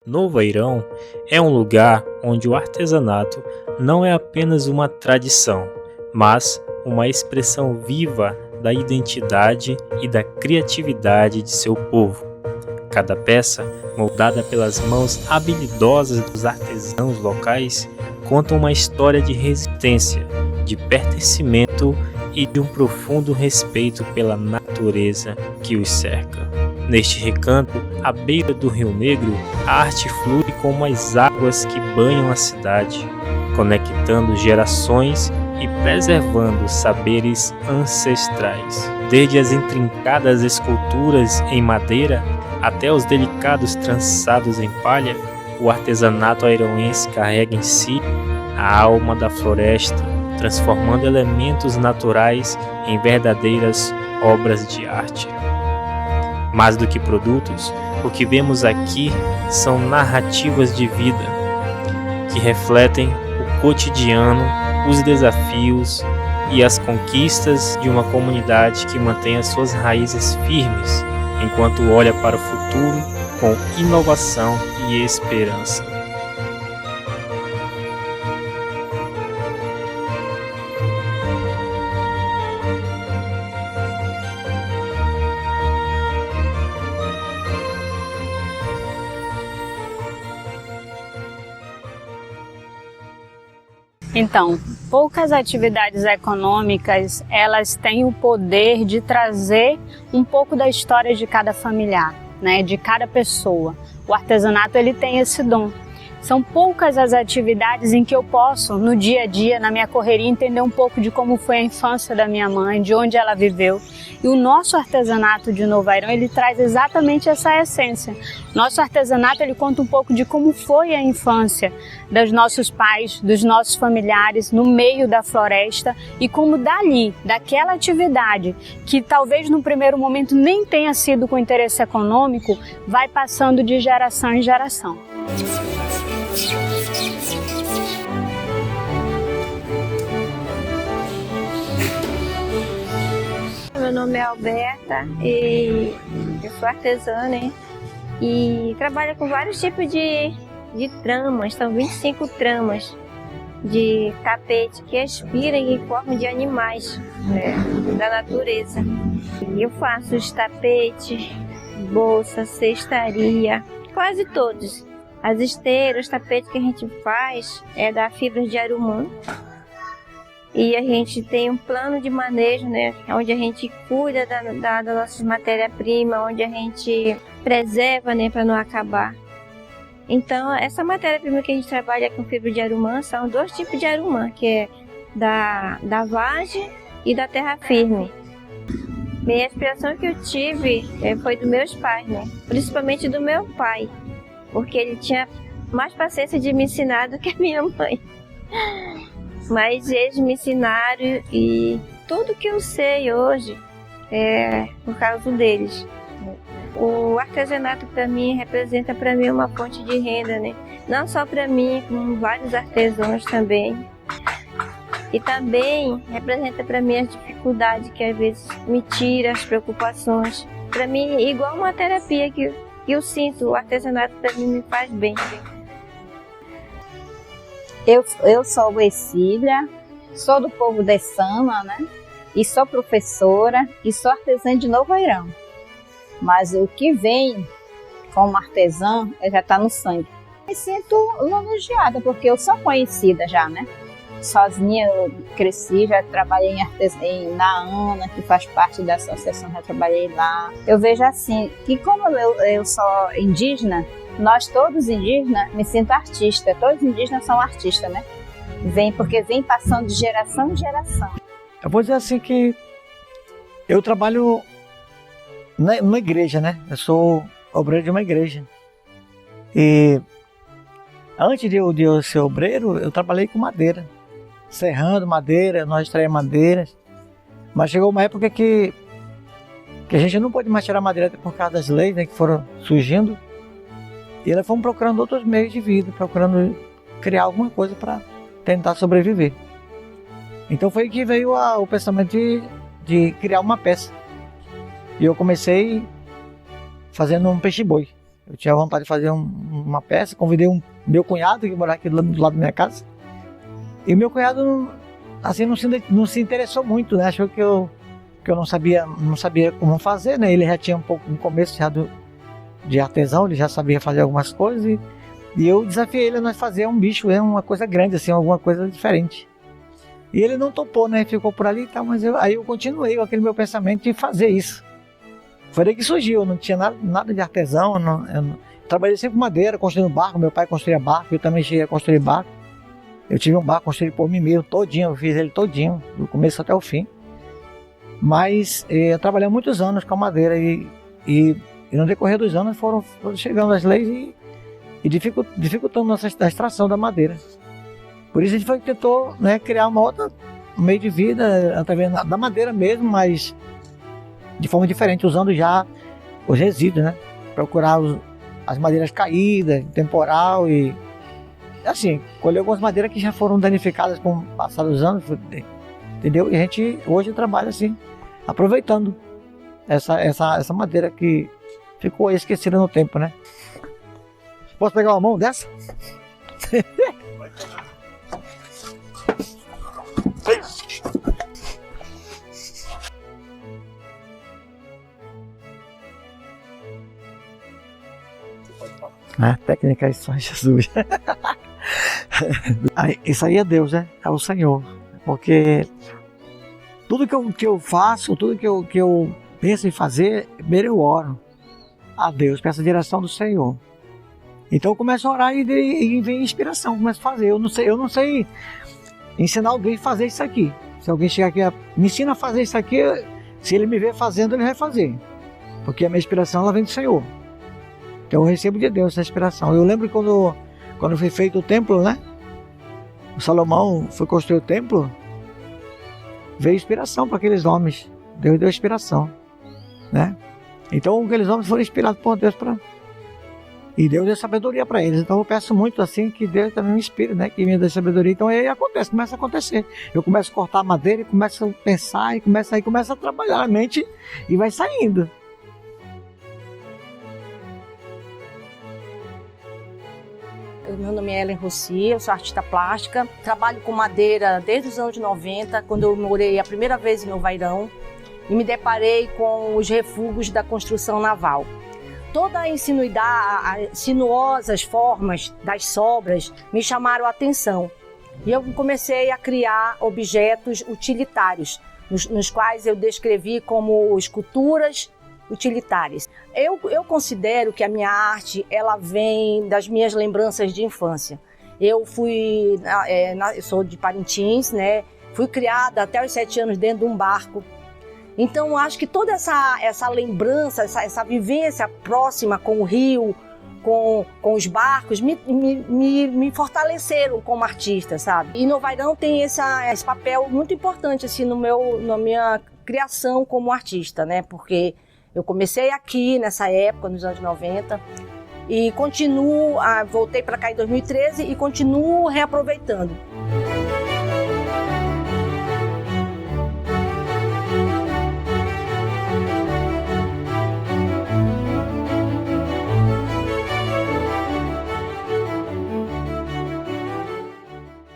Novo Airão é um lugar onde o artesanato não é apenas uma tradição, mas uma expressão viva da identidade e da criatividade de seu povo. Cada peça, moldada pelas mãos habilidosas dos artesãos locais, conta uma história de resistência, de pertencimento e de um profundo respeito pela natureza que os cerca. Neste recanto, à beira do Rio Negro, a arte flui como as águas que banham a cidade, conectando gerações e preservando saberes ancestrais. Desde as intrincadas esculturas em madeira até os delicados trançados em palha, o artesanato airãoense carrega em si a alma da floresta, transformando elementos naturais em verdadeiras obras de arte. Mais do que produtos, o que vemos aqui são narrativas de vida, que refletem o cotidiano, os desafios e as conquistas de uma comunidade que mantém as suas raízes firmes, enquanto olha para o futuro com inovação e esperança. Então, poucas atividades econômicas, elas têm o poder de trazer um pouco da história de cada familiar, né, de cada pessoa. O artesanato, ele tem esse dom. São poucas as atividades em que eu posso, no dia a dia, na minha correria, entender um pouco de como foi a infância da minha mãe, de onde ela viveu. E o nosso artesanato de Novo Airão, ele traz exatamente essa essência. Nosso artesanato, ele conta um pouco de como foi a infância dos nossos pais, dos nossos familiares, no meio da floresta, e como dali, daquela atividade, que talvez no primeiro momento nem tenha sido com interesse econômico, vai passando de geração em geração. Meu nome é Alberta e eu sou artesã, né? E trabalho com vários tipos de tramas, são 25 tramas de tapete que inspiram em forma de animais, né, da natureza. E eu faço os tapetes, bolsa, cestaria, quase todos. As esteiras, os tapetes que a gente faz é da fibra de arumã. E a gente tem um plano de manejo, né, onde a gente cuida da nossa matéria-prima, onde a gente preserva, né, para não acabar. Então, essa matéria-prima que a gente trabalha com fibra de arumã são dois tipos de arumã, que é da vagem e da terra firme. E a inspiração que eu tive foi dos meus pais, né, principalmente do meu pai, porque ele tinha mais paciência de me ensinar do que a minha mãe. Mas eles me ensinaram e tudo que eu sei hoje é por causa deles. O artesanato para mim representa para mim uma fonte de renda, né? Não só para mim, como vários artesãos também. E também representa para mim as dificuldades que às vezes me tira, as preocupações. Para mim, igual uma terapia que eu sinto, o artesanato para mim me faz bem. Eu sou Ercília, sou do povo de Sama, né? E sou professora e sou artesã de Novo Airão. Mas o que vem como artesã já está no sangue. Me sinto elogiada porque eu sou conhecida já, né? Sozinha eu cresci, já trabalhei na ANA, que faz parte da associação, já trabalhei lá. Eu vejo assim, que como eu sou indígena, nós todos indígenas, me sinto artista, todos indígenas são artistas, né? Porque vem passando de geração em geração. Eu vou dizer assim que eu trabalho numa igreja, né? Eu sou obreiro de uma igreja. E antes de eu ser obreiro, eu trabalhei com madeira. Serrando madeira, nós extraímos madeiras. Mas chegou uma época que a gente não pôde mais tirar madeira por causa das leis, né, que foram surgindo. E elas foram procurando outros meios de vida, procurando criar alguma coisa para tentar sobreviver. Então foi que veio o pensamento de criar uma peça. E eu comecei fazendo um peixe-boi. Eu tinha vontade de fazer uma peça, convidei meu cunhado que morava aqui do lado da minha casa. E meu cunhado assim, não se interessou muito, né? Achou que eu não sabia como fazer, né? Ele já tinha um pouco no começo já de artesão, ele já sabia fazer algumas coisas e eu desafiei ele a nós fazer um bicho, uma coisa grande, assim, alguma coisa diferente. E ele não topou, né? Ficou por ali e tal, mas aí eu continuei com aquele meu pensamento de fazer isso. Foi daí que surgiu, eu não tinha nada de artesão, eu trabalhei sempre com madeira, construindo barco, meu pai construía barco, eu também cheguei a construir barco. Eu tive um barco construído por mim mesmo, todinho, eu fiz ele todinho, do começo até o fim. Mas eu trabalhei muitos anos com a madeira e no decorrer dos anos foram chegando as leis e dificultando a extração da madeira. Por isso a gente tentou, né, criar um meio de vida através da madeira mesmo, mas de forma diferente, usando já os resíduos, né? Procurar as madeiras caídas, temporal e assim, colher algumas madeiras que já foram danificadas com o passar dos anos, entendeu? E a gente hoje trabalha assim, aproveitando essa madeira que ficou aí esquecida no tempo, né? Posso pegar uma mão dessa? Técnica é só Jesus. Isso aí é Deus, né? É o Senhor. Porque tudo que eu faço, tudo que eu penso em fazer, primeiro eu oro a Deus, peço a direção do Senhor. Então eu começo a orar e vem inspiração, começo a fazer. Eu não sei ensinar alguém a fazer isso aqui. Se alguém chegar aqui me ensina a fazer isso aqui, se ele me ver fazendo, ele vai fazer. Porque a minha inspiração ela vem do Senhor. Então eu recebo de Deus essa inspiração. Eu lembro quando foi feito o templo, né? O Salomão foi construir o templo, veio inspiração para aqueles homens. Deus deu inspiração, né? Então aqueles homens foram inspirados por Deus e Deus deu sabedoria para eles. Então eu peço muito assim que Deus também me inspire, né? Que me dê sabedoria. Então aí começa a acontecer. Eu começo a cortar a madeira e começo a pensar e começa a trabalhar a mente e vai saindo. Meu nome é Ellen Rossi, eu sou artista plástica, trabalho com madeira desde os anos 90, quando eu morei a primeira vez em Novairão e me deparei com os refugos da construção naval. Toda a insinuidade, as sinuosas formas das sobras me chamaram a atenção e eu comecei a criar objetos utilitários, nos quais eu descrevi como esculturas utilitárias. Eu considero que a minha arte ela vem das minhas lembranças de infância. Eu sou de Parintins, né? Fui criada até os 7 anos dentro de um barco. Então acho que toda essa lembrança, essa vivência próxima com o rio, com os barcos, me fortaleceram como artista, sabe? E Novairão tem esse papel muito importante assim, na minha criação como artista, né? Porque eu comecei aqui nessa época, nos anos 90, e voltei para cá em 2013 e continuo reaproveitando.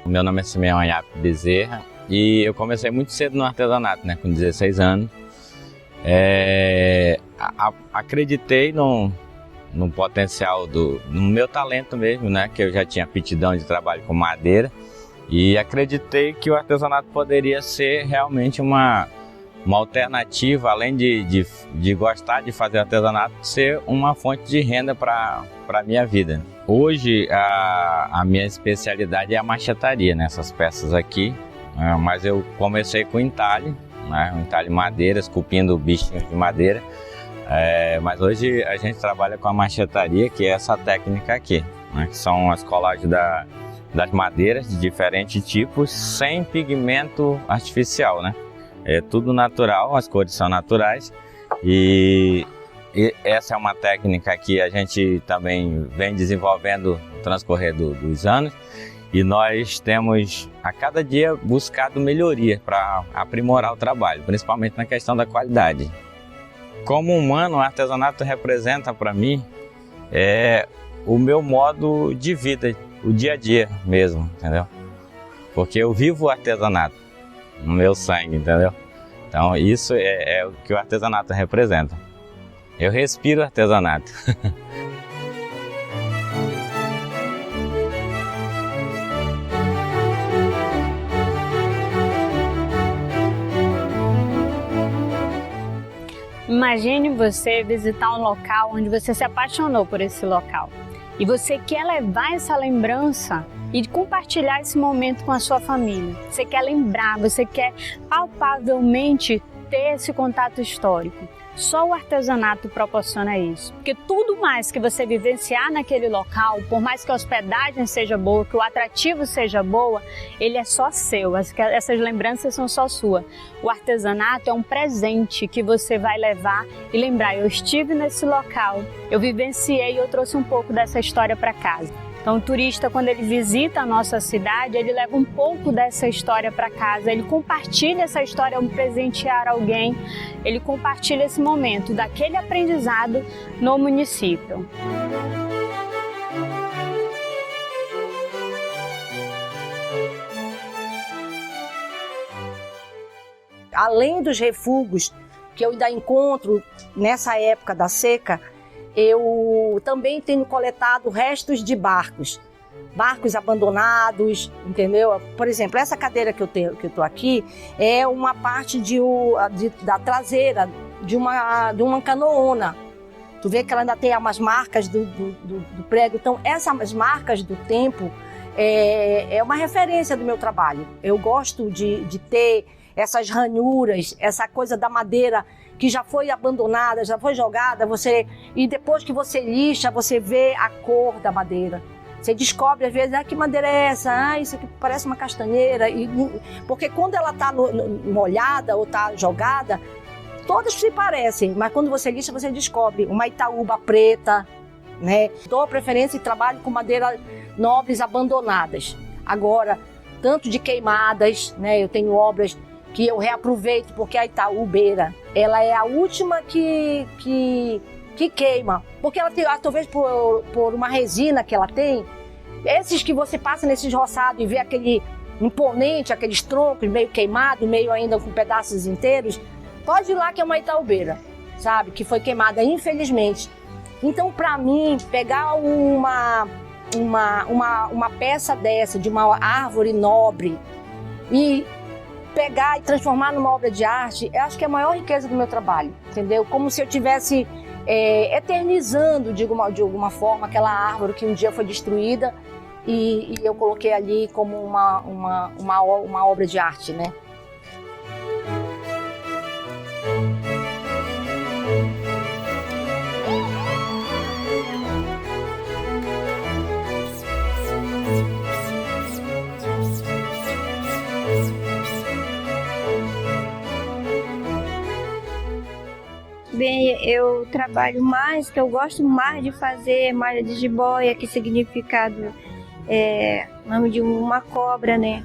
Meu nome é Simeão Ayap Bezerra e eu comecei muito cedo no artesanato, né, com 16 anos. Acreditei no potencial no meu talento mesmo, né? Que eu já tinha aptidão de trabalho com madeira e acreditei que o artesanato poderia ser realmente uma alternativa, além de gostar de fazer artesanato, ser uma fonte de renda para a minha vida. Hoje a minha especialidade é a machetaria, nessas peças aqui, mas eu comecei com entalhe. Um entalhe de madeira, esculpindo bichinhos de madeira, mas hoje a gente trabalha com a machetaria, que é essa técnica aqui, né? Que são as colagens das madeiras de diferentes tipos, sem pigmento artificial, né? É tudo natural, as cores são naturais e essa é uma técnica que a gente também vem desenvolvendo no transcorrer dos anos. E nós temos a cada dia buscado melhoria para aprimorar o trabalho, principalmente na questão da qualidade. Como humano, o artesanato representa para mim é o meu modo de vida, o dia a dia mesmo, entendeu? Porque eu vivo o artesanato no meu sangue, entendeu? Então isso é o que o artesanato representa. Eu respiro artesanato. Imagine você visitar um local onde você se apaixonou por esse local e você quer levar essa lembrança e compartilhar esse momento com a sua família. Você quer lembrar, você quer palpavelmente ter esse contato histórico. Só o artesanato proporciona isso, porque tudo mais que você vivenciar naquele local, por mais que a hospedagem seja boa, que o atrativo seja boa, ele é só seu, essas lembranças são só suas. O artesanato é um presente que você vai levar e lembrar, eu estive nesse local, eu vivenciei e eu trouxe um pouco dessa história para casa. Então o turista, quando ele visita a nossa cidade, ele leva um pouco dessa história para casa, ele compartilha essa história ao presentear alguém, ele compartilha esse momento daquele aprendizado no município. Além dos refugos que eu ainda encontro nessa época da seca, eu também tenho coletado restos de barcos abandonados, entendeu? Por exemplo, essa cadeira que eu tô aqui é uma parte da traseira de uma canoona. Tu vê que ela ainda tem umas marcas do prego. Então, essas marcas do tempo é uma referência do meu trabalho. Eu gosto de ter essas ranhuras, essa coisa da madeira que já foi abandonada, já foi jogada, e depois que você lixa, você vê a cor da madeira. Você descobre às vezes, que madeira é essa? Isso aqui parece uma castanheira. Porque quando ela está molhada ou está jogada, todas se parecem, mas quando você lixa, você descobre uma Itaúba preta, né? Dou preferência e trabalho com madeira nobres abandonadas. Agora, tanto de queimadas, né? Eu tenho obras que eu reaproveito, porque a Itaúbeira, ela é a última que queima, porque ela tem, talvez por uma resina que ela tem, esses que você passa nesses roçados e vê aquele imponente, aqueles troncos meio queimados, meio ainda com pedaços inteiros, pode ir lá que é uma Itaúbeira, sabe, que foi queimada, infelizmente. Então, para mim, pegar uma peça dessa, de uma árvore nobre, e pegar e transformar numa obra de arte, eu acho que é a maior riqueza do meu trabalho, entendeu? Como se eu estivesse eternizando, de alguma forma, aquela árvore que um dia foi destruída e eu coloquei ali como uma obra de arte, né? Bem, eu trabalho mais, que eu gosto mais de fazer malha de jiboia, que significado nome de uma cobra, né?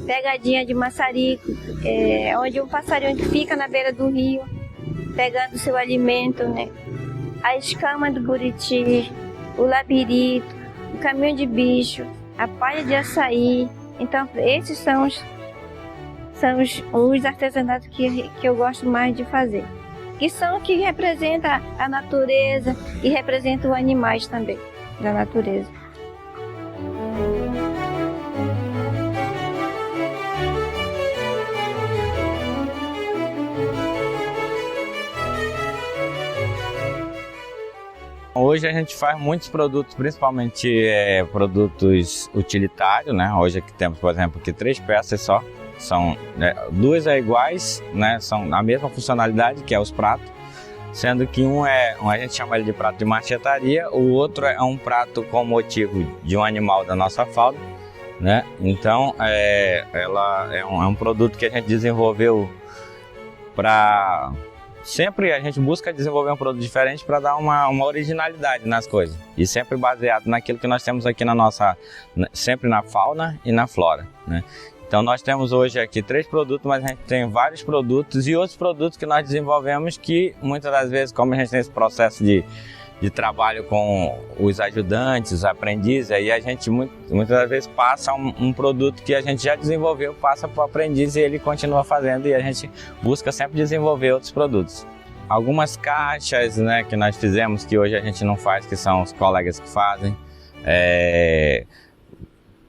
Pegadinha de maçarico, onde um passarinho que fica na beira do rio, pegando seu alimento, né? A escama do buriti, o labirito, o caminho de bicho, a palha de açaí. Então, esses são os artesanatos que eu gosto mais de fazer. Que são que representam a natureza e representam os animais também da natureza. Hoje a gente faz muitos produtos, principalmente produtos utilitários, né? Hoje aqui temos, por exemplo, aqui 3 peças só. São 2 iguais, né? São a mesma funcionalidade, que é os pratos, sendo que a gente chama ele de prato de marchetaria, o outro é um prato com motivo de um animal da nossa fauna, né? Então, ela é um produto que a gente desenvolveu para... Sempre a gente busca desenvolver um produto diferente para dar uma originalidade nas coisas, e sempre baseado naquilo que nós temos aqui sempre na fauna e na flora, né? Então nós temos hoje aqui 3 produtos, mas a gente tem vários produtos e outros produtos que nós desenvolvemos que muitas das vezes, como a gente tem esse processo de trabalho com os ajudantes, os aprendizes, aí a gente muitas das vezes passa um produto que a gente já desenvolveu, passa para o aprendiz e ele continua fazendo, e a gente busca sempre desenvolver outros produtos. Algumas caixas, né, que nós fizemos, que hoje a gente não faz, que são os colegas que fazem,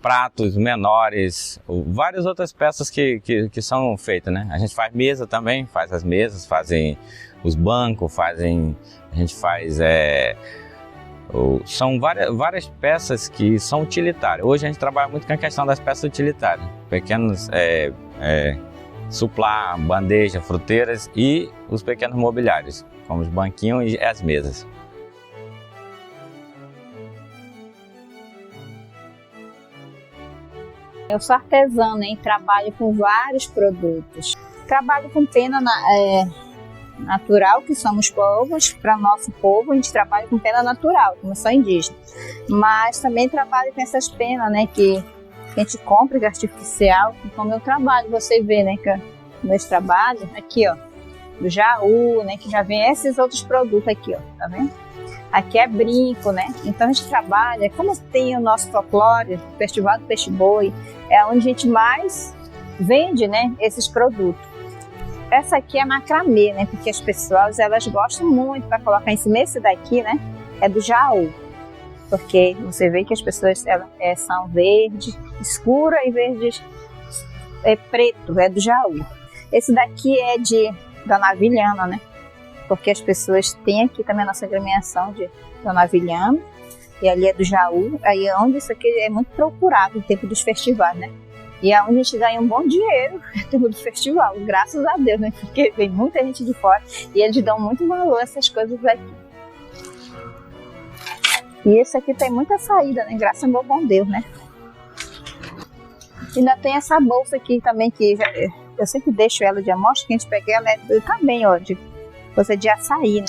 pratos menores, várias outras peças que são feitas, né? A gente faz mesa também, faz as mesas, fazem os bancos, a gente faz, são várias peças que são utilitárias. Hoje a gente trabalha muito com a questão das peças utilitárias, pequenos suplá, bandeja, fruteiras e os pequenos mobiliários, como os banquinhos e as mesas. Eu sou artesã, né, e trabalho com vários produtos. Trabalho com pena natural, que somos povos. Para nosso povo, a gente trabalha com pena natural, como eu sou indígena. Mas também trabalho com essas penas, né, que a gente compra, que é artificial. Como eu trabalho, você vê, né, que meus trabalhos, aqui, ó, do Jaú, né, que já vem esses outros produtos aqui, ó, tá vendo? Aqui é brinco, né? Então a gente trabalha, como tem o nosso folclore, o Festival do Peixe Boi, é onde a gente mais vende, né, esses produtos. Essa aqui é macramê, né? Porque as pessoas, elas gostam muito para colocar em cima. Esse daqui, né, é do Jaú. Porque você vê que as pessoas são verde escura e verde preto, é do Jaú. Esse daqui é da navilhana, né? Porque as pessoas têm aqui também a nossa agremiação da navilhana, e ali é do Jaú, aí é onde isso aqui é muito procurado no tempo dos festivais, né? E é onde a gente ganha um bom dinheiro no tempo do festival, graças a Deus, né? Porque vem muita gente de fora e eles dão muito valor a essas coisas aqui. E esse aqui tem muita saída, né? Graças ao meu bom Deus, né? Ainda tem essa bolsa aqui também, que eu sempre deixo ela de amostra, que a gente pega ela também, ó, de coisa de açaí, né?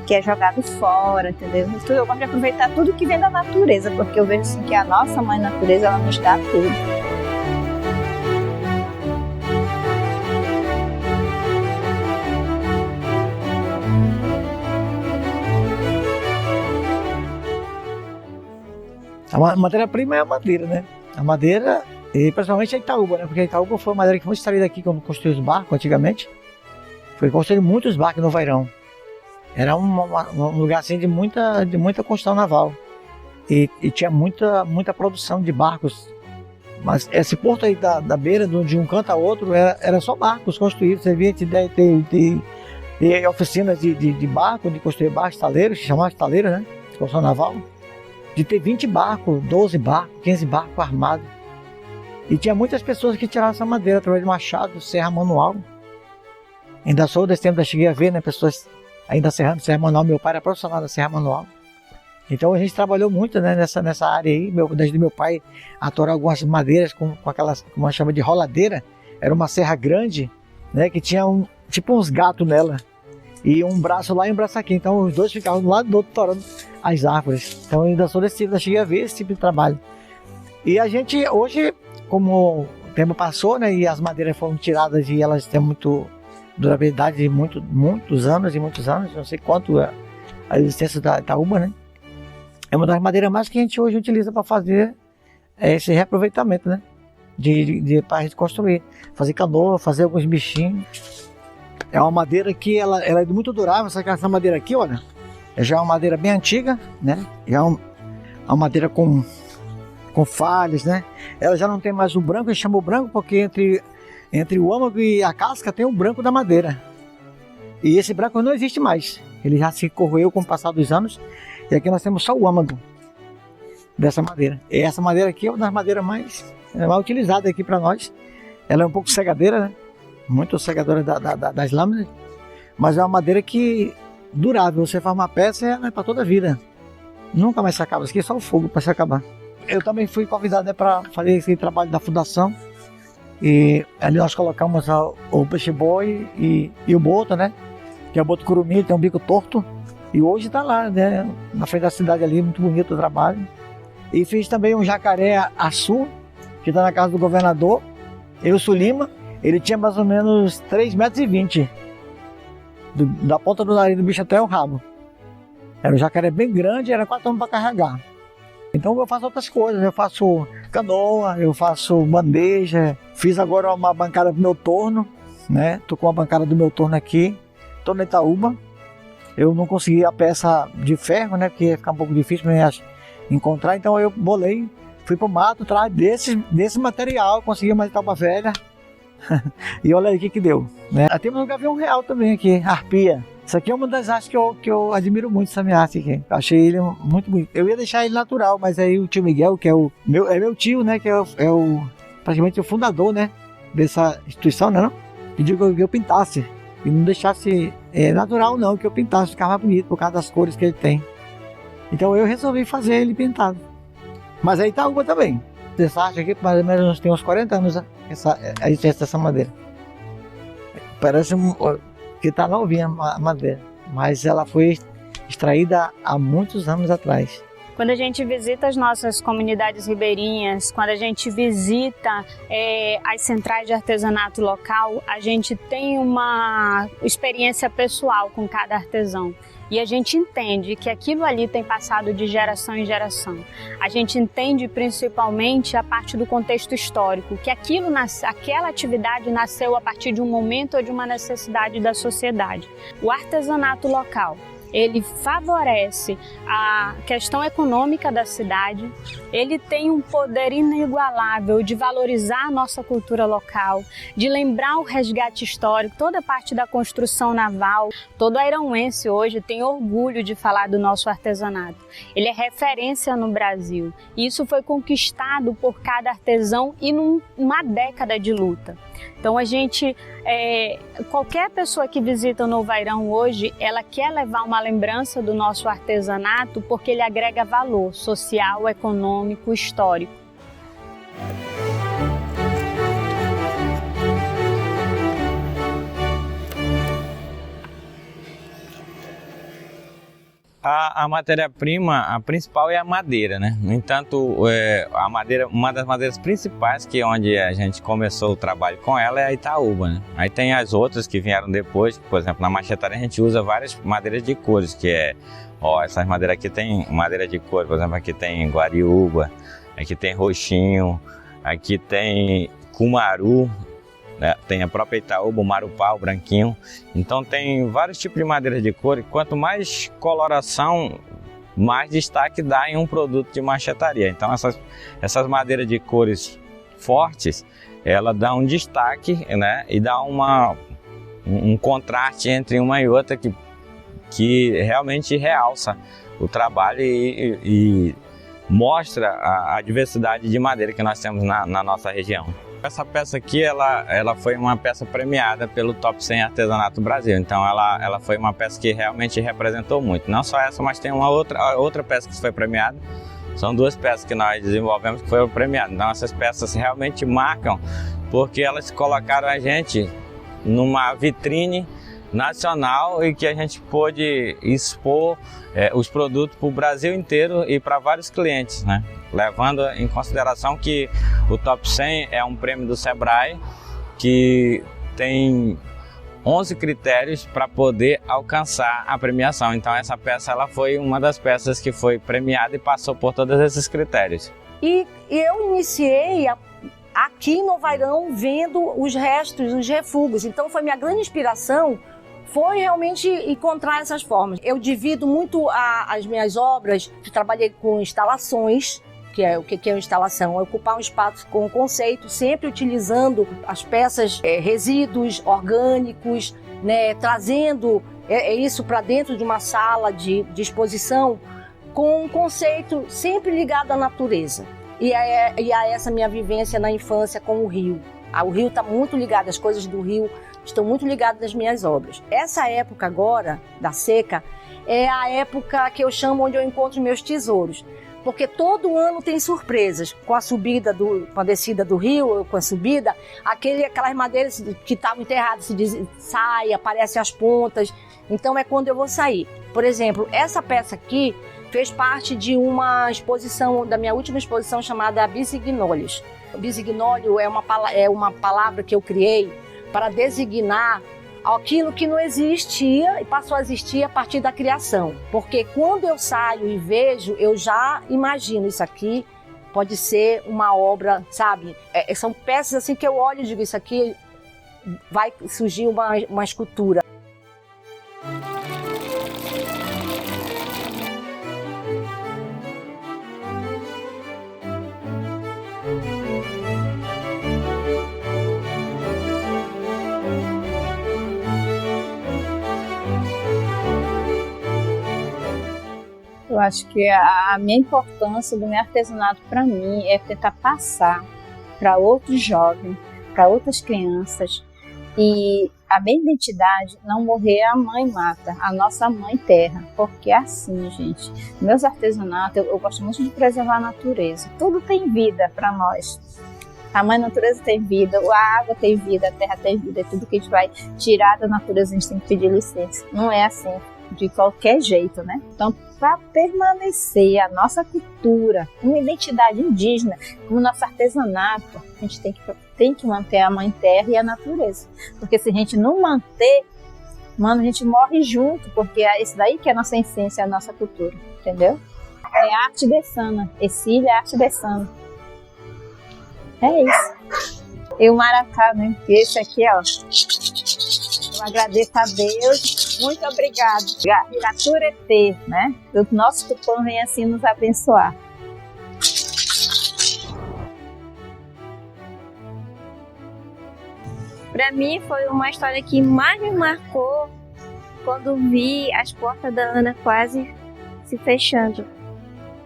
Que é jogado fora, entendeu? Eu gosto de aproveitar tudo que vem da natureza, porque eu vejo assim que a nossa mãe natureza, ela nos dá tudo. A matéria-prima é a madeira, né? A madeira, e principalmente a Itaúba, né? Porque a Itaúba foi a madeira que foi extraída aqui quando construiu os barcos antigamente. Foi construído muitos barcos no Vairão. Era um lugar assim de muita construção naval. E tinha muita produção de barcos. Mas esse porto aí da beira, de um canto a outro, era só barcos construídos. Você via que ter oficinas de barco, de construir barcos, taleiros, que chamavam de taleiros, né? Construção naval. De ter 20 barcos, 12 barcos, 15 barcos armados. E tinha muitas pessoas que tiravam essa madeira através de machado, serra manual. Ainda sou desse tempo, cheguei a ver, né, pessoas ainda serrando serra manual. Meu pai era profissional da serra manual. Então a gente trabalhou muito, né, nessa área aí. Desde meu pai atorar algumas madeiras com aquelas, como a gente chama de roladeira. Era uma serra grande, né, que tinha tipo uns gatos nela. E um braço lá e um braço aqui. Então os dois ficavam do lado do outro torando as árvores. Então ainda sou desse tipo, cheguei a ver esse tipo de trabalho. E a gente hoje, como o tempo passou, né, e as madeiras foram tiradas e elas têm muito durabilidade de muitos anos, não sei quanto é a existência da Itaúba, né? É uma das madeiras mais que a gente hoje utiliza para fazer esse reaproveitamento, né? Para a gente construir, fazer canoa, fazer alguns bichinhos. É uma madeira que ela é muito durável. Essa madeira aqui, olha, já é uma madeira bem antiga, né? Já é uma madeira com falhas, né? Ela já não tem mais o branco, a gente chama o branco porque entre o âmago e a casca tem o branco da madeira. E esse branco não existe mais. Ele já se corroeu com o passar dos anos. E aqui nós temos só o âmago dessa madeira. E essa madeira aqui é uma das madeiras mais utilizadas aqui para nós. Ela é um pouco segadeira, né? Muito segadora das lâminas. Mas é uma madeira que durável. Você faz uma peça, ela é para toda a vida. Nunca mais se acaba. Isso aqui é só o fogo para se acabar. Eu também fui convidado, né, para fazer esse trabalho da fundação. E ali nós colocamos o peixe boi e o boto, né? Que é o boto curumim, tem um bico torto. E hoje está lá, né? Na frente da cidade ali, muito bonito o trabalho. E fiz também um jacaré açu, que está na casa do governador, Elcio Lima. Ele tinha mais ou menos 3,20 m. Da ponta do nariz do bicho até o rabo. Era um jacaré bem grande, era 4 homens para carregar. Então eu faço outras coisas, eu faço canoa, eu faço bandeja, fiz agora uma bancada pro meu torno, né? Tô com uma bancada do meu torno aqui, tô na Itaúba. Eu não consegui a peça de ferro, né? Porque ia ficar um pouco difícil para encontrar, então eu bolei, fui pro mato atrás desse material, consegui uma Itaúba velha. E olha aí o que deu, né? Temos um gavião real também aqui, arpia. Isso aqui é uma das artes que eu admiro muito, essa minha arte aqui. Eu achei ele muito bonito. Eu ia deixar ele natural, mas aí o tio Miguel, que é meu tio, né? Que é praticamente o fundador, né? Dessa instituição, né? Não? Pediu que eu pintasse. E não deixasse natural, não, que eu pintasse. Ficava bonito por causa das cores que ele tem. Então eu resolvi fazer ele pintado. Mas aí tá uma também. Essa arte aqui, mais ou menos, tem uns 40 anos, né? A existência dessa madeira. Parece que está novinha a madeira, mas ela foi extraída há muitos anos atrás. Quando a gente visita as nossas comunidades ribeirinhas, quando a gente visita as centrais de artesanato local, a gente tem uma experiência pessoal com cada artesão. E a gente entende que aquilo ali tem passado de geração em geração. A gente entende principalmente a parte do contexto histórico, que aquela atividade nasceu a partir de um momento ou de uma necessidade da sociedade. O artesanato local, ele favorece a questão econômica da cidade, ele tem um poder inigualável de valorizar a nossa cultura local, de lembrar o resgate histórico, toda a parte da construção naval. Todo airãoense hoje tem orgulho de falar do nosso artesanato. Ele é referência no Brasil. Isso foi conquistado por cada artesão e numa década de luta. Então qualquer pessoa que visita o Novo Airão hoje, ela quer levar uma lembrança do nosso artesanato porque ele agrega valor social, econômico, histórico. A matéria-prima, a principal é a madeira, né? No entanto, a madeira, uma das madeiras principais, que é onde a gente começou o trabalho com ela, é a Itaúba, né? Aí tem as outras que vieram depois, por exemplo, na machetaria a gente usa várias madeiras de cores, que essas madeiras aqui tem madeira de cor, por exemplo, aqui tem guariúba, aqui tem roxinho, aqui tem cumaru, né? Tem a própria Itaúba, o marupá, o branquinho. Então tem vários tipos de madeira de cor e quanto mais coloração, mais destaque dá em um produto de machetaria. Então essas madeiras de cores fortes, ela dá um destaque, né? E dá um contraste entre uma e outra que realmente realça o trabalho e mostra a diversidade de madeira que nós temos na nossa região. Essa peça aqui, ela foi uma peça premiada pelo Top 100 Artesanato Brasil, então ela foi uma peça que realmente representou muito. Não só essa, mas tem uma outra peça que foi premiada. São 2 peças que nós desenvolvemos que foram premiadas. Então essas peças realmente marcam, porque elas colocaram a gente numa vitrine nacional e que a gente pôde expor os produtos para o Brasil inteiro e para vários clientes, né? Levando em consideração que o Top 100 é um prêmio do Sebrae que tem 11 critérios para poder alcançar a premiação. Então essa peça ela foi uma das peças que foi premiada e passou por todos esses critérios. E eu iniciei aqui em Novo Airão vendo os restos, os refugos. Então foi minha grande inspiração, foi realmente encontrar essas formas. Eu divido muito as minhas obras, trabalhei com instalações, que é uma instalação, é ocupar um espaço com conceito, sempre utilizando as peças, resíduos orgânicos, né, trazendo isso para dentro de uma sala de exposição com um conceito sempre ligado à natureza. E a essa minha vivência na infância com o rio. O rio está muito ligado, as coisas do rio estão muito ligadas nas minhas obras. Essa época agora, da seca, é a época que eu chamo onde eu encontro meus tesouros. Porque todo ano tem surpresas. Com com a descida do rio, com a subida, aquelas madeiras que estavam enterradas saem, aparecem as pontas. Então é quando eu vou sair. Por exemplo, essa peça aqui fez parte de uma exposição, da minha última exposição, chamada Bisignólios. Bisignólio é uma palavra que eu criei para designar aquilo que não existia e passou a existir a partir da criação. Porque quando eu saio e vejo, eu já imagino isso aqui pode ser uma obra, sabe? São peças assim que eu olho e digo, isso aqui vai surgir uma escultura. Eu acho que a minha importância do meu artesanato para mim é tentar passar para outros jovens, para outras crianças, e a minha identidade não morrer a mãe mata, a nossa mãe terra, porque é assim, gente. Meus artesanatos, eu gosto muito de preservar a natureza. Tudo tem vida para nós. A mãe natureza tem vida, a água tem vida, a terra tem vida, e tudo que a gente vai tirar da natureza a gente tem que pedir licença. Não é assim, de qualquer jeito, né? Então, para permanecer a nossa cultura, uma identidade indígena, como nosso artesanato, a gente tem que manter a mãe terra e a natureza. Porque se a gente não manter, mano, a gente morre junto, porque é isso daí que é a nossa essência, a nossa cultura, entendeu? É arte dessana, Ercília é arte dessana. É isso. E o maracá, né? Esse aqui, ó. Eu agradeço a Deus. Muito obrigado. Iraturete, né? O nosso Tupã vem assim nos abençoar. Para mim foi uma história que mais me marcou quando vi as portas da Ana quase se fechando.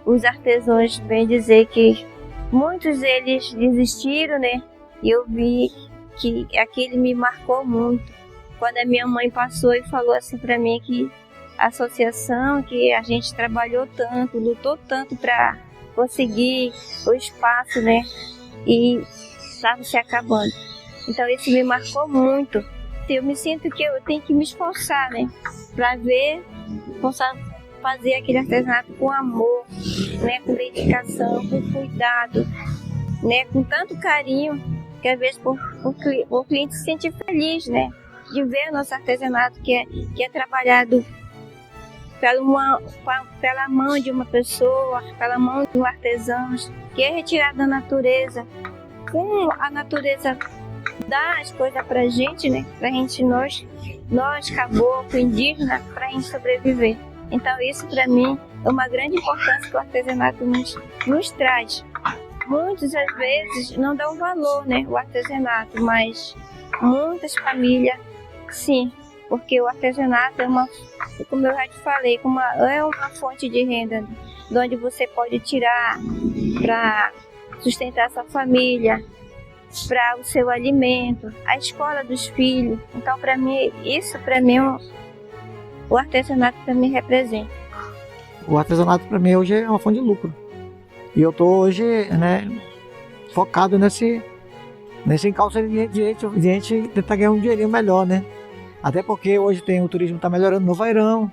Os artesãos vêm dizer que muitos deles desistiram, né? E eu vi que aquilo me marcou muito. Quando a minha mãe passou e falou assim para mim que a associação, que a gente trabalhou tanto, lutou tanto para conseguir o espaço, né? E estava se acabando. Então isso me marcou muito. Eu me sinto que eu tenho que me esforçar, né? Para fazer aquele artesanato com amor, né? Com dedicação, com cuidado, né? Com tanto carinho, que às vezes o cliente se sente feliz, né? De ver o nosso artesanato que é trabalhado pela mão de uma pessoa, pela mão de um artesão, que é retirado da natureza. Como a natureza dá as coisas pra gente, né? Pra gente, nós caboclo, indígena, pra gente sobreviver. Então isso pra mim é uma grande importância que o artesanato nos traz. Muitas às vezes não dão valor, né? O artesanato, mas muitas famílias sim, porque o artesanato é como eu já te falei, é uma fonte de renda, de onde você pode tirar para sustentar sua família, para o seu alimento, a escola dos filhos. Então, para mim, o artesanato para mim representa. O artesanato para mim hoje é uma fonte de lucro. E eu tô hoje, né, focado nesse encalço de gente tentar ganhar um dinheirinho melhor, né? Até porque hoje o turismo está melhorando no Vairão.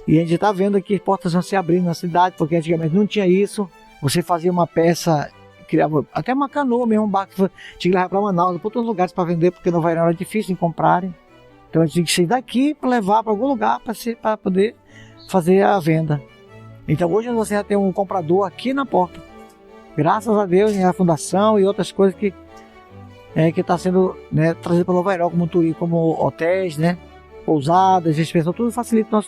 E a gente está vendo aqui as portas vão se abrindo na cidade, porque antigamente não tinha isso. Você fazia uma peça, criava até uma canoa mesmo, um barco, tinha que levar para Manaus, para outros lugares para vender, porque no Vairão era difícil de comprarem. Então a gente tinha que sair daqui para levar para algum lugar para poder fazer a venda. Então hoje você já tem um comprador aqui na porta. Graças a Deus, a fundação e outras coisas que está sendo, né, trazido pelo Vairão como turismo, como hotéis, né, pousadas, inspeção, tudo facilita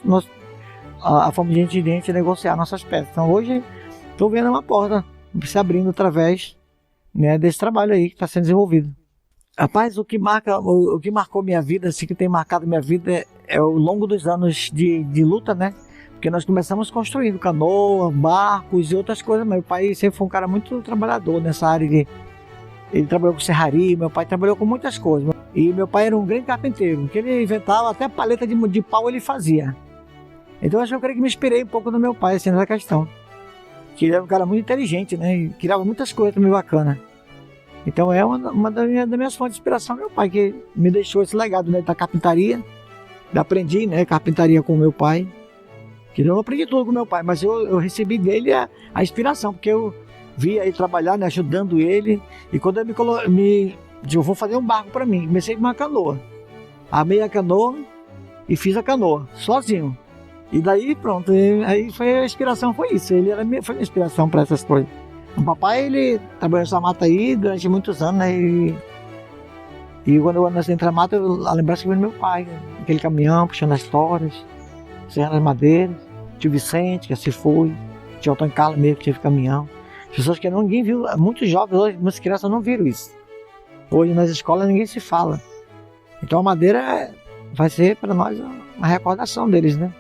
a forma de a gente negociar nossas peças. Então hoje estou vendo uma porta se abrindo através, né, desse trabalho aí que está sendo desenvolvido. Rapaz, o que marcou minha vida, assim, que tem marcado minha vida é ao longo dos anos de luta, né? Porque nós começamos construindo canoa, barcos e outras coisas. Meu pai sempre foi um cara muito trabalhador nessa área ele trabalhou com serraria, meu pai trabalhou com muitas coisas. E meu pai era um grande carpinteiro, que ele inventava, até paleta de pau ele fazia. Então eu creio que me inspirei um pouco no meu pai, assim, nessa questão. Que ele era um cara muito inteligente, né? E criava muitas coisas também bacanas. Então é uma das minhas fontes de inspiração, meu pai, que me deixou esse legado, né, da carpintaria. Aprendi, né, carpintaria com meu pai. Que eu não aprendi tudo com meu pai, mas eu recebi dele a inspiração, porque eu via ele trabalhar, né, ajudando ele. E quando eu eu vou fazer um barco para mim, comecei com uma canoa. armei a canoa e fiz a canoa, sozinho. E daí pronto, aí foi a inspiração, foi isso. Ele foi a inspiração para essas coisas. O papai, ele trabalhou nessa mata aí durante muitos anos, né? E quando eu nasci entre a mata, a lembrança que veio do meu pai, aquele caminhão, puxando as toras, serrando as madeiras. Tio Vicente, que assim foi, tio Antônio Carlos mesmo, que teve caminhão. As pessoas que ninguém viu, muitos jovens hoje, muitas crianças não viram isso. Hoje nas escolas ninguém se fala. Então a madeira vai ser para nós uma recordação deles, né?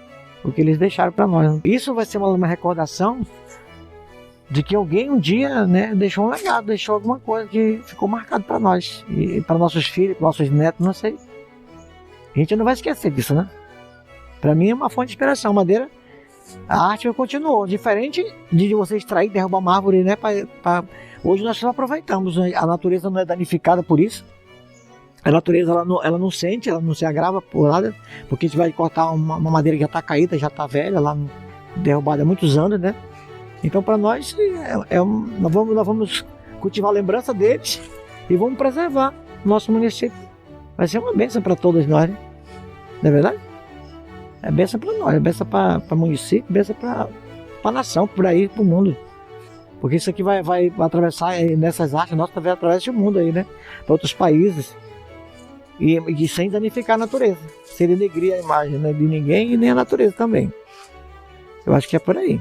O que eles deixaram para nós. Isso vai ser uma recordação de que alguém um dia, né, deixou um legado, deixou alguma coisa que ficou marcado para nós. E para nossos filhos, para nossos netos, não sei. A gente não vai esquecer disso, né? Para mim é uma fonte de inspiração. Madeira, a arte continuou. Diferente de você extrair, derrubar uma árvore, né? Hoje nós só aproveitamos. Né? A natureza não é danificada por isso. A natureza ela não sente, ela não se agrava por nada, porque a gente vai cortar uma madeira que já está caída, já está velha, lá derrubada há muitos anos, né? Então para nós, nós vamos cultivar a lembrança deles e vamos preservar o nosso município. Vai ser uma bênção para todos nós, né? Não é verdade? É bênção para nós, é bênção para o município, bênção para a nação, por aí, para o mundo. Porque isso aqui vai atravessar nessas artes, nossas também atravessa o mundo aí, né? Para outros países. E sem danificar a natureza, sem denegrir a imagem, né, de ninguém e nem a natureza também. Eu acho que é por aí.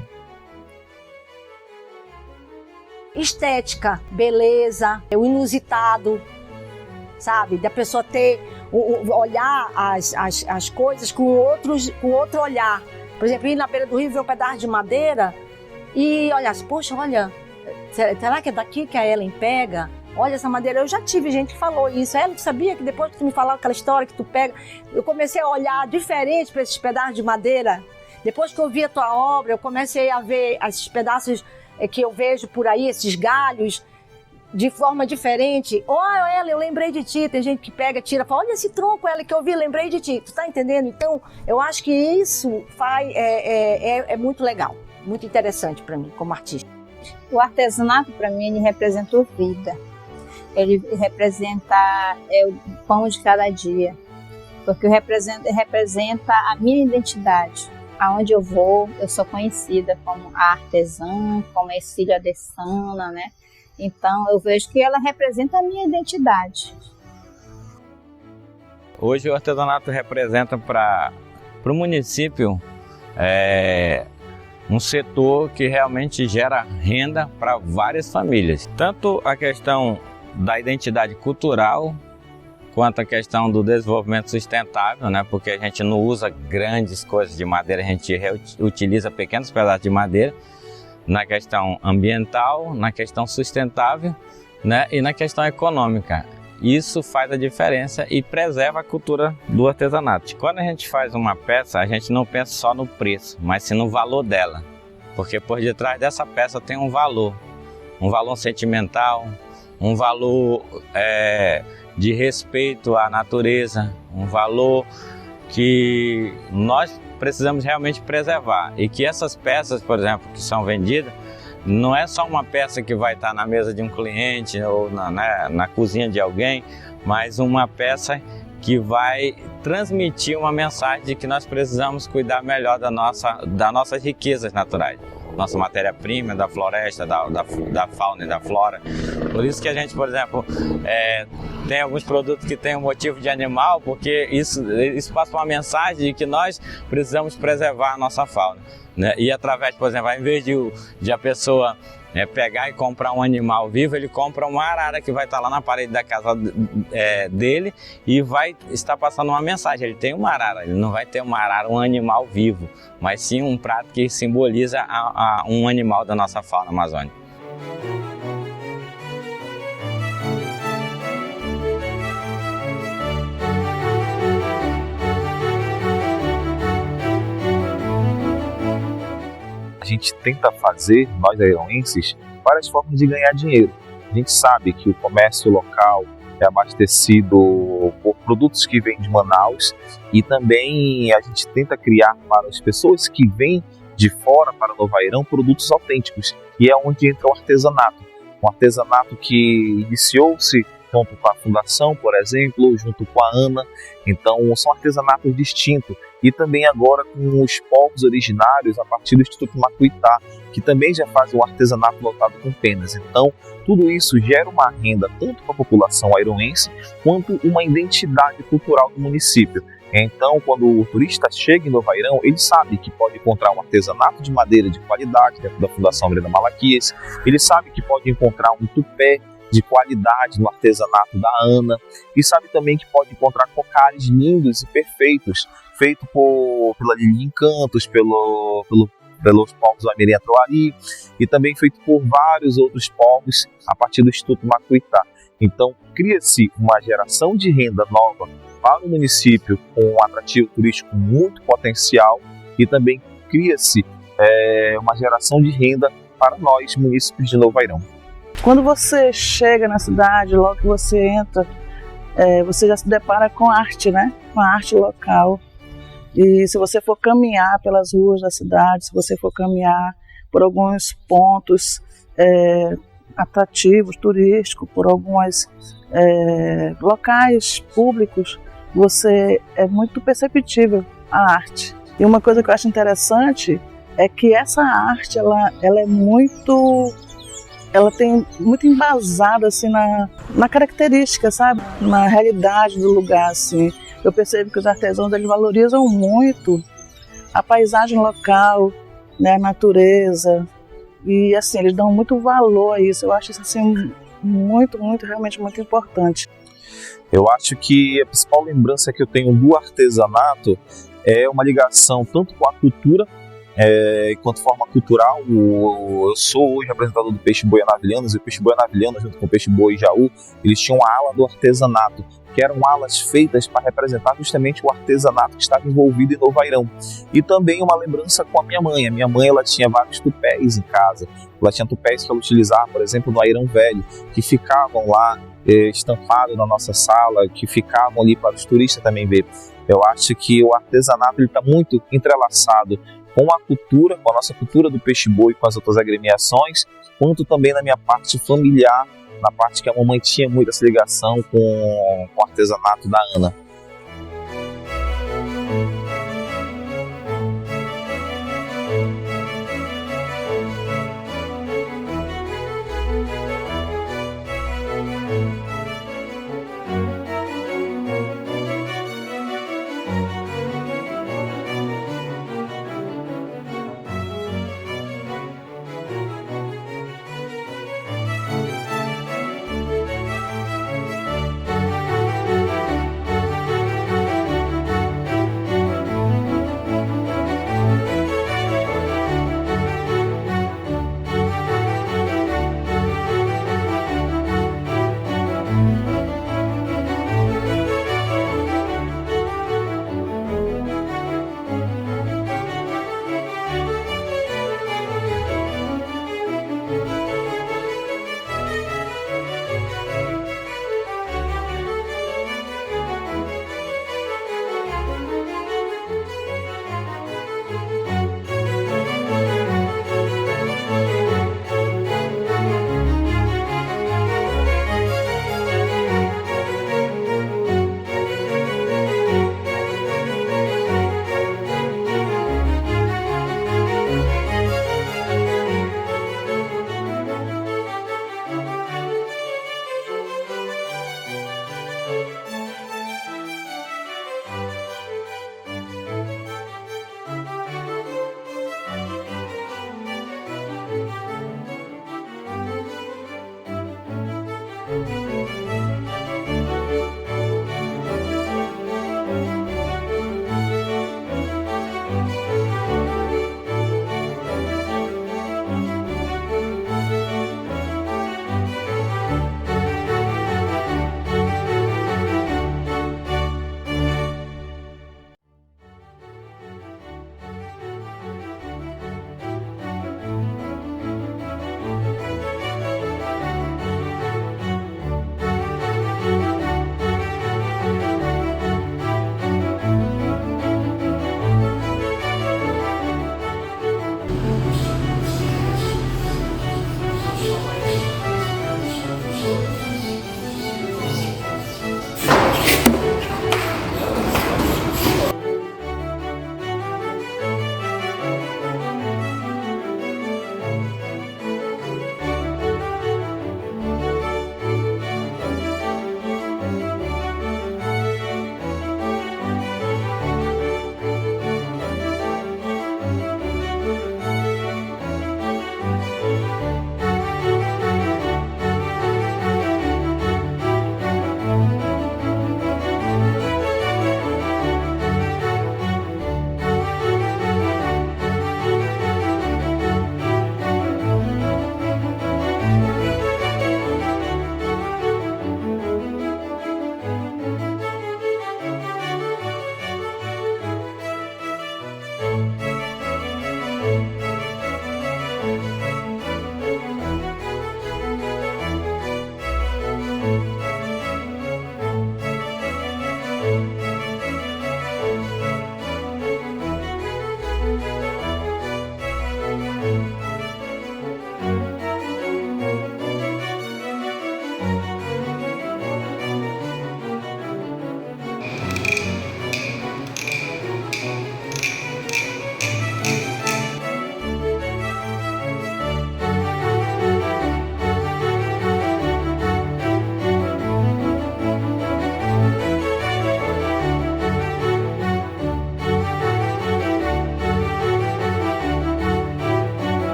Estética, beleza, o inusitado, sabe? Da pessoa ter, olhar as coisas com outro olhar. Por exemplo, ir na beira do rio ver um pedaço de madeira e olhar assim, poxa, olha, será que é daqui que a Ellen pega? Olha essa madeira, eu já tive gente que falou isso. Ela sabia que depois que tu me falava aquela história que tu pega, eu comecei a olhar diferente para esses pedaços de madeira. Depois que eu vi a tua obra, eu comecei a ver esses pedaços que eu vejo por aí, esses galhos, de forma diferente. Olha, Ela, eu lembrei de ti. Tem gente que pega, tira, fala, olha esse tronco, Ela, que eu vi, lembrei de ti. Tu tá entendendo? Então, eu acho que isso é muito legal, muito interessante para mim, como artista. O artesanato, para mim, ele representa vida. Ele representa o pão de cada dia, porque representa a minha identidade. Aonde eu vou, eu sou conhecida como a artesã, como a Ercília Adesana, né? Então, eu vejo que ela representa a minha identidade. Hoje o artesanato representa para o município um setor que realmente gera renda para várias famílias. Tanto a questão da identidade cultural, quanto a questão do desenvolvimento sustentável, né? Porque a gente não usa grandes coisas de madeira, a gente utiliza pequenos pedaços de madeira, na questão ambiental, na questão sustentável, né? E na questão econômica. Isso faz a diferença e preserva a cultura do artesanato. Quando a gente faz uma peça, a gente não pensa só no preço, mas sim no valor dela. Porque por detrás dessa peça tem um valor sentimental, um valor de respeito à natureza, um valor que nós precisamos realmente preservar. E que essas peças, por exemplo, que são vendidas, não é só uma peça que vai estar na mesa de um cliente ou na cozinha de alguém, mas uma peça que vai transmitir uma mensagem de que nós precisamos cuidar melhor das nossas riquezas naturais. Nossa matéria-prima, da floresta, da fauna e da flora. Por isso que a gente, por exemplo, tem alguns produtos que têm um motivo de animal, porque isso passa uma mensagem de que nós precisamos preservar a nossa fauna. Né? E através, por exemplo, ao invés de a pessoa pegar e comprar um animal vivo, ele compra uma arara que vai estar lá na parede da casa dele e vai estar passando uma mensagem. Ele tem uma arara, ele não vai ter uma arara, um animal vivo, mas sim um prato que simboliza um animal da nossa fauna amazônica. A gente tenta fazer, nós airãoenses, várias formas de ganhar dinheiro. A gente sabe que o comércio local é abastecido por produtos que vêm de Manaus e também a gente tenta criar para as pessoas que vêm de fora para Novo Airão produtos autênticos, e é onde entra o artesanato. Um artesanato que iniciou-se junto com a Fundação, por exemplo, junto com a ANA. Então, são artesanatos distintos. E também agora com os povos originários, a partir do Instituto Macuitá, que também já faz um artesanato voltado com penas. Então, tudo isso gera uma renda tanto para a população airoense, quanto uma identidade cultural do município. Então, quando o turista chega em Novo Airão, ele sabe que pode encontrar um artesanato de madeira de qualidade dentro da Fundação Breda Malaquias, ele sabe que pode encontrar um tupé de qualidade no artesanato da ANA, e sabe também que pode encontrar cocares lindos e perfeitos, feito pela Lili Encantos, pelos povos do Amirim Atoari, e também feito por vários outros povos a partir do Instituto Macuitá. Então, cria-se uma geração de renda nova para o município com um atrativo turístico muito potencial, e também cria-se uma geração de renda para nós, munícipes de Novo Airão. Quando você chega na cidade, logo que você entra, você já se depara com arte, né? Com a arte local. E se você for caminhar pelas ruas da cidade, se você for caminhar por alguns pontos atrativos, turísticos, por alguns locais públicos, é muito perceptível a arte. E uma coisa que eu acho interessante é que essa arte, ela tem muito embasada assim na característica, sabe? Na realidade do lugar, assim. Eu percebo que os artesãos, eles valorizam muito a paisagem local, né, a natureza, e assim, eles dão muito valor a isso. Eu acho isso assim realmente muito importante. Eu acho que a principal lembrança que eu tenho do artesanato é uma ligação tanto com a cultura, enquanto forma cultural. Eu sou hoje apresentador do Peixe Boi Anavilhanos, e o Peixe Boi Anavilhanos, junto com o Peixe Boi Jaú, eles tinham uma ala do artesanato, que eram alas feitas para representar justamente o artesanato que estava envolvido em Novo Airão. E também uma lembrança com a minha mãe. A minha mãe, ela tinha vários tupés em casa. Ela tinha tupés que ela utilizava, por exemplo, no Airão Velho, que ficavam lá estampados na nossa sala, que ficavam ali para os turistas também ver. Eu acho que o artesanato está muito entrelaçado com a cultura, com a nossa cultura do peixe-boi, com as outras agremiações, quanto também na minha parte familiar, na parte que a mamãe tinha muito essa ligação com o artesanato da ANA.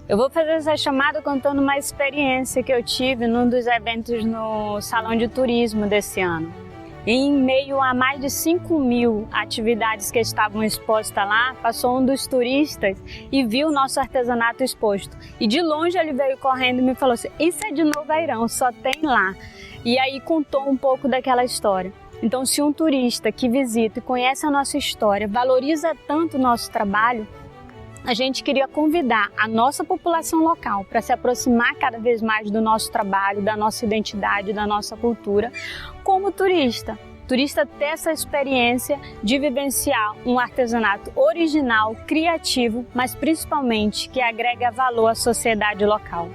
Eu vou fazer essa chamada contando uma experiência que eu tive num dos eventos no Salão de Turismo desse ano. Em meio a mais de 5.000 atividades que estavam expostas lá, passou um dos turistas e viu o nosso artesanato exposto. E de longe ele veio correndo e me falou assim, isso é de Novo Airão, só tem lá. E aí contou um pouco daquela história. Então, se um turista que visita e conhece a nossa história, valoriza tanto o nosso trabalho, a gente queria convidar a nossa população local para se aproximar cada vez mais do nosso trabalho, da nossa identidade, da nossa cultura, como turista. Turista ter essa experiência de vivenciar um artesanato original, criativo, mas principalmente que agrega valor à sociedade local.